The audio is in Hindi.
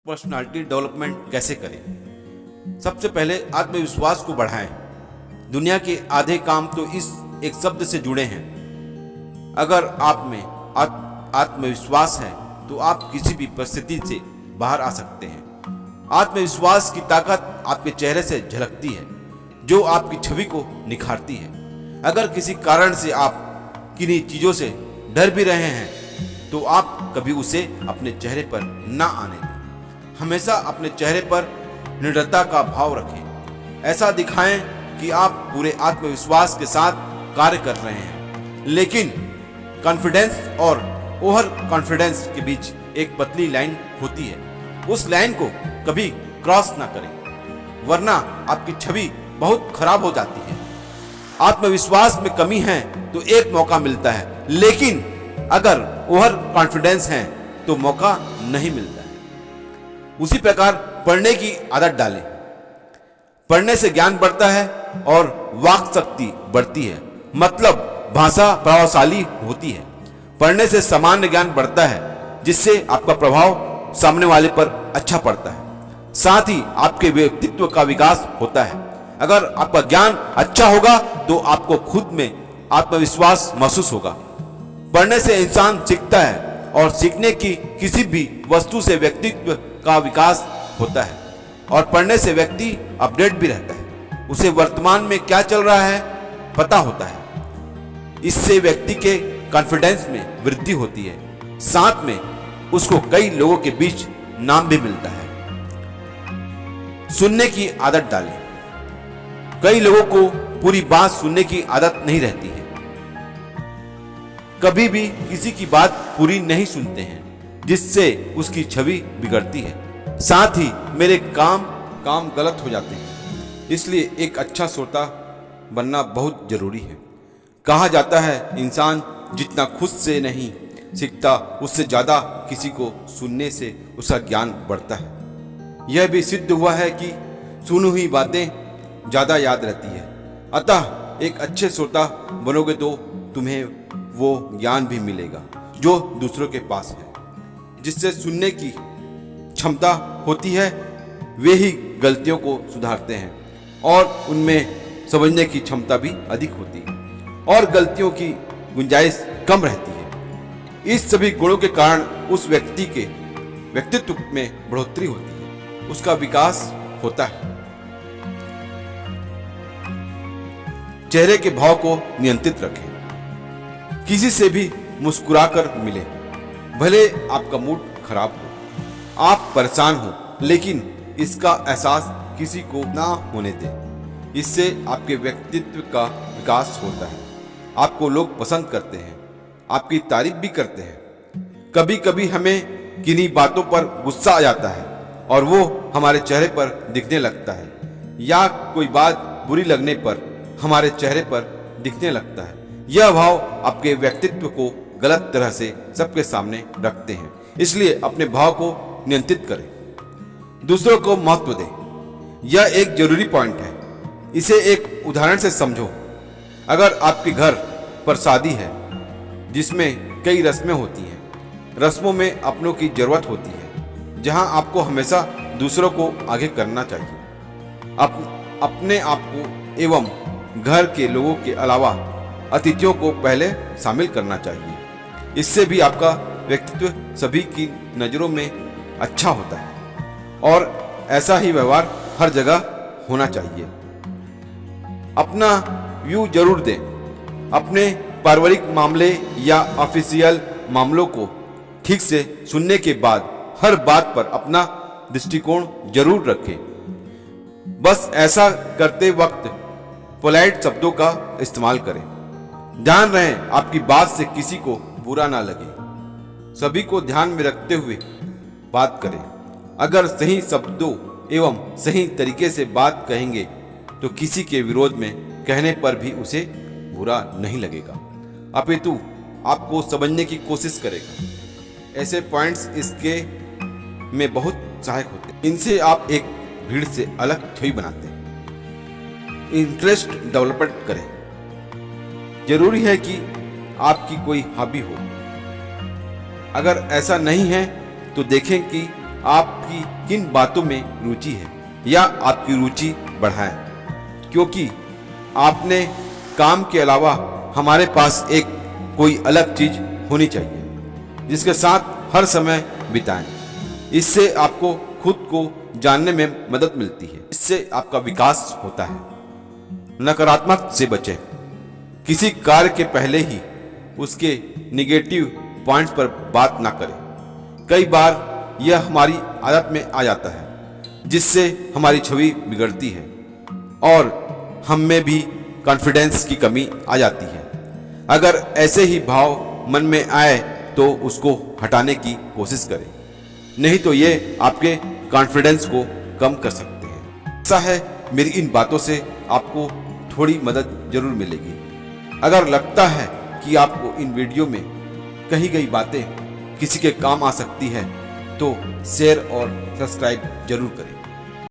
पर्सनालिटी डेवलपमेंट कैसे करें। सबसे पहले आत्मविश्वास को बढ़ाएं। दुनिया के आधे काम तो इस एक शब्द से जुड़े हैं। अगर आप में आत्मविश्वास है तो आप किसी भी परिस्थिति से बाहर आ सकते हैं। आत्मविश्वास की ताकत आपके चेहरे से झलकती है, जो आपकी छवि को निखारती है। अगर किसी कारण से आप किन्हीं चीजों से डर भी रहे हैं तो आप कभी उसे अपने चेहरे पर ना आने दें। हमेशा अपने चेहरे पर निडरता का भाव रखें। ऐसा दिखाएं कि आप पूरे आत्मविश्वास के साथ कार्य कर रहे हैं। लेकिन कॉन्फिडेंस और ओवर कॉन्फिडेंस के बीच एक पतली लाइन होती है। उस लाइन को कभी क्रॉस ना करें, वरना आपकी छवि बहुत खराब हो जाती है। आत्मविश्वास में कमी है तो एक मौका मिलता है, लेकिन अगर ओवर कॉन्फिडेंस है तो मौका नहीं मिलता है। उसी प्रकार पढ़ने की आदत डालें। पढ़ने से ज्ञान बढ़ता है और वाक शक्ति बढ़ती है, मतलब भाषा प्रभावशाली होती है। पढ़ने से सामान्य ज्ञान बढ़ता है, जिससे आपका प्रभाव सामने वाले पर अच्छा पड़ता है। साथ ही आपके व्यक्तित्व का विकास होता है। अगर आपका ज्ञान अच्छा होगा तो आपको खुद में आत्मविश्वास महसूस होगा। पढ़ने से इंसान सीखता है और सीखने की किसी भी वस्तु से व्यक्तित्व का विकास होता है। और पढ़ने से व्यक्ति अपडेट भी रहता है, उसे वर्तमान में क्या चल रहा है पता होता है। इससे व्यक्ति के कॉन्फिडेंस में वृद्धि होती है, साथ में उसको कई लोगों के बीच नाम भी मिलता है। सुनने की आदत डालें। कई लोगों को पूरी बात सुनने की आदत नहीं रहती है, कभी भी किसी की बात पूरी नहीं सुनते हैं, जिससे उसकी छवि बिगड़ती है। साथ ही मेरे काम गलत हो जाते हैं। इसलिए एक अच्छा श्रोता बनना बहुत जरूरी है। कहा जाता है इंसान जितना खुद से नहीं सीखता, उससे ज्यादा किसी को सुनने से उसका ज्ञान बढ़ता है। यह भी सिद्ध हुआ है कि सुनी हुई बातें ज्यादा याद रहती है। अतः एक अच्छे श्रोता बनोगे तो तुम्हें वो ज्ञान भी मिलेगा जो दूसरों के पास है। जिससे सुनने की क्षमता होती है, वे ही गलतियों को सुधारते हैं और उनमें समझने की क्षमता भी अधिक होती है और गलतियों की गुंजाइश कम रहती है। इस सभी गुणों के कारण उस व्यक्ति के व्यक्तित्व में बढ़ोतरी होती है, उसका विकास होता है। चेहरे के भाव को नियंत्रित रखें। किसी से भी मुस्कुराकर मिले, भले आपका मूड खराब हो, आप परेशान हो, लेकिन इसका एहसास किसी को ना होने दें। इससे आपके व्यक्तित्व का विकास होता है। आपको लोग पसंद करते हैं, आपकी तारीफ भी करते हैं। कभी कभी हमें किन्हीं बातों पर गुस्सा आ जाता है और वो हमारे चेहरे पर दिखने लगता है, या कोई बात बुरी लगने पर हमारे चेहरे पर दिखने लगता है। यह भाव आपके व्यक्तित्व को गलत तरह से सबके सामने रखते हैं। इसलिए अपने भाव को नियंत्रित करें। दूसरों को महत्व दें। यह एक जरूरी पॉइंट है। इसे एक उदाहरण से समझो। अगर आपके घर पर शादी है जिसमें कई रस्में होती हैं, रस्मों में अपनों की जरूरत होती है, जहां आपको हमेशा दूसरों को आगे करना चाहिए। अपने आप को एवं घर के लोगों के अलावा अतिथियों को पहले शामिल करना चाहिए। इससे भी आपका व्यक्तित्व सभी की नजरों में अच्छा होता है और ऐसा ही व्यवहार हर जगह होना चाहिए। अपना व्यू जरूर दें। अपने पारिवारिक मामले या ऑफिशियल मामलों को ठीक से सुनने के बाद हर बात पर अपना दृष्टिकोण जरूर रखें। बस ऐसा करते वक्त पोलाइट शब्दों का इस्तेमाल करें। ध्यान रहे आपकी बात से किसी को बुरा ना लगे। सभी को ध्यान में रखते हुए बात करें। अगर सही शब्दों एवं सही तरीके से बात कहेंगे तो किसी के विरोध में कहने पर भी उसे बुरा नहीं लगेगा, अपितु आपको समझने की कोशिश करेगा। ऐसे पॉइंट्स इसके में बहुत सहायक होते हैं। इनसे आप एक भीड़ से अलग छवि बनाते हैं। इंटरेस्ट डेवलपमेंट करें। जरूरी है कि आपकी कोई हॉबी हो। अगर ऐसा नहीं है तो देखें कि आपकी किन बातों में रुचि है या आपकी रुचि बढ़ाएं, क्योंकि आपने काम के अलावा हमारे पास एक कोई अलग चीज होनी चाहिए जिसके साथ हर समय बिताएं। इससे आपको खुद को जानने में मदद मिलती है, इससे आपका विकास होता है। नकारात्मक से बचें। किसी कार्य के पहले ही उसके निगेटिव पॉइंट्स पर बात ना करें। कई बार यह हमारी आदत में आ जाता है जिससे हमारी छवि बिगड़ती है और हम में भी कॉन्फिडेंस की कमी आ जाती है। अगर ऐसे ही भाव मन में आए तो उसको हटाने की कोशिश करें, नहीं तो ये आपके कॉन्फिडेंस को कम कर सकते हैं। ऐसा है मेरी इन बातों से आपको थोड़ी मदद जरूर मिलेगी। अगर लगता है कि आपको इन वीडियो में कही गई बातें किसी के काम आ सकती है तो शेयर और सब्सक्राइब जरूर करें।